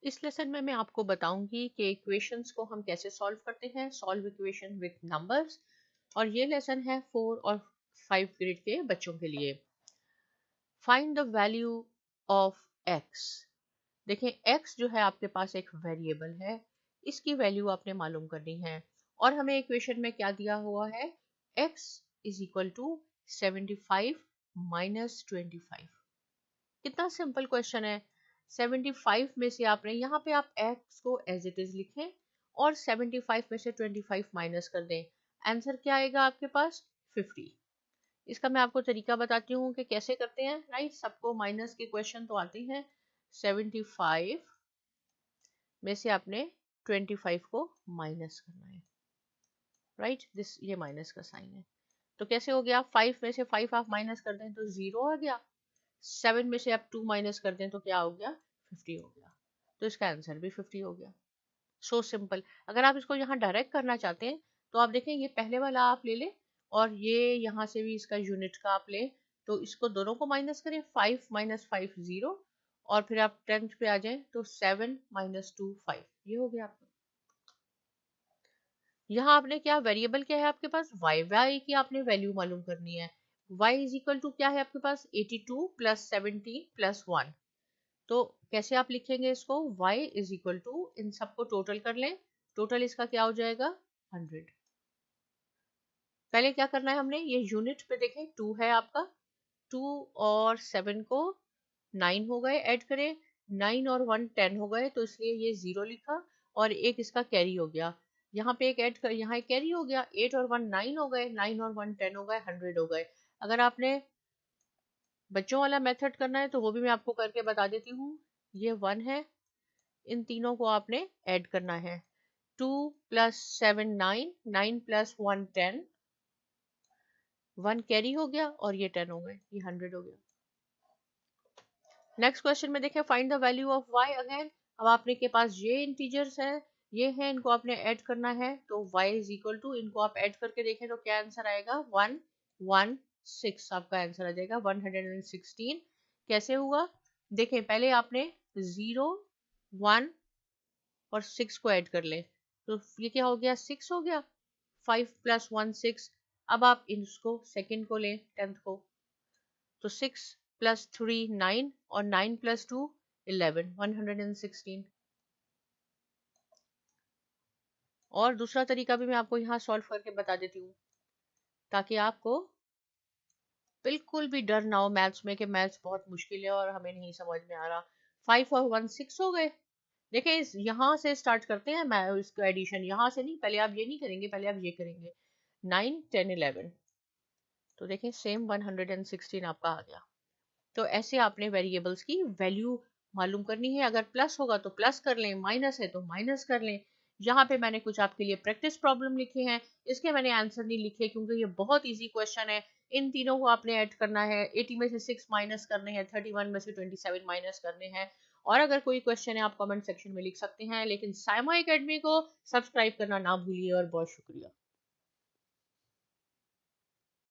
इस लेसन में मैं आपको बताऊंगी कि इक्वेशंस को हम कैसे सॉल्व करते हैं, सॉल्व इक्वेशन विद नंबर्स। और ये लेसन है 4 और 5 ग्रेड के बच्चों के लिए। Find the value of x। देखें x जो है आपके पास एक वेरिएबल है, इसकी वैल्यू आपने मालूम करनी है। और हमें इक्वेशन में क्या दिया हुआ है, x is equal to 75 minus 25। कितना सिंपल क्वेश्चन है। 75 में से आपने यहाँ पे आप x को एज इट इज लिखें और 75 में से 25 माइनस कर दें। आंसर क्या आएगा आपके पास, 50। इसका मैं आपको तरीका बताती हूँ कि कैसे करते हैं। राइट, सबको माइनस के क्वेश्चन तो आते हैं। 75 में से आपने 25 को माइनस करना है। राइट, दिस ये माइनस का साइन है। तो कैसे हो गया, 5 में से 5 आप माइनस कर दें तो 0 आ गया। 7 में से आप 2 माइनस कर दें तो क्या हो गया, 50 हो गया। तो इसका आंसर भी 50 हो गया। So simple. अगर आप इसको यहाँ डायरेक्ट करना चाहते हैं तो आप देखें, ये पहले वाला आप ले लें और ये यहाँ से भी इसका यूनिट का आप लें। तो इसको दोनों को माइनस करें, 5 माइनस 5 0, और फिर आप 10th पे आ जाएं तो 7 माइनस 2 5। ये हो गया आपका। यहाँ आपने क्या, वेरिएबल क्या है आपके पास, y की आपने वैल्यू मालूम करनी है। y इज इक्वल टू क्या है आपके पास, 82 प्लस 17 प्लस 1। तो कैसे आप लिखेंगे इसको, y इज इक्वल टू, इन सबको टोटल कर लें, टोटल इसका क्या हो जाएगा 100। पहले क्या करना है हमने, ये यूनिट पे देखें 2 है आपका, 2 और 7 को 9 हो गए, ऐड करें, 9 और 1 10 हो गए, तो इसलिए ये 0 लिखा। और एक इसका कैरी हो गया, यहाँ पे एक ऐड कर, यहाँ एक कैरी हो गया, 8 और 1 9 हो गए, 9 और 1 10 हो गए, 100 हो गए। अगर आपने बच्चों वाला मेथड करना है तो वो भी मैं आपको करके बता देती हूँ। ये 1 है, इन तीनों को आपने ऐड करना है। 2 प्लस 7 9, 9 प्लस 1 10, 1 कैरी हो गया और ये 10 हो गए, ये 100 हो गया। नेक्स्ट क्वेश्चन में देखें, find the value of y again. अब आपने के पास ये इंटीजर्स है, ये है, इनको आपने ऐड करना है। तो y इज इक्वल टू, इनको आप ऐड करके देखें तो क्या आंसर आएगा, 116 आपका आंसर आ जाएगा, 116। कैसे हुआ, देखें पहले आपने 0 1 और 6 को ऐड कर ले, तो ये क्या हो गया, 6 हो गया, 5 प्लस 1 6। अब आप इसको सेकेंड को लें, 10th को, तो 6 प्लस 3 9 और 9 प्लस 2 11, 116। और दूसरा तरीका भी मैं आपको यहाँ सॉल्व करके बता देती हूँ ताकि आपको बिल्कुल भी डर ना हो मैथ्स में कि मैथ्स बहुत मुश्किल है और हमें नहीं समझ में आ रहा। 5 और 1 6 हो गए। देखिए इस यहाँ से स्टार्ट करते हैं, मैं इसको एडिशन यहाँ से नहीं, पहले आप ये नहीं करेंगे, पहले आप ये करेंगे, 9 10 11। तो देखें सेम 116 आपका आ गया। तो ऐसे आपने वेरिएबल्स की वैल्यू मालूम करनी है। अगर प्लस होगा तो प्लस कर लें, माइनस है तो माइनस कर लें। यहाँ पे मैंने कुछ आपके लिए प्रैक्टिस प्रॉब्लम लिखे हैं, इसके मैंने आंसर नहीं लिखे क्योंकि ये बहुत इजी क्वेश्चन है। इन तीनों को आपने ऐड करना है, 80 में से 6 माइनस करने हैं, 31 में से 27 माइनस करने हैं। और अगर कोई क्वेश्चन है आप कमेंट सेक्शन में लिख सकते हैं, लेकिन साइमा एकेडमी को सब्सक्राइब करना ना भूलिए। और बहुत शुक्रिया।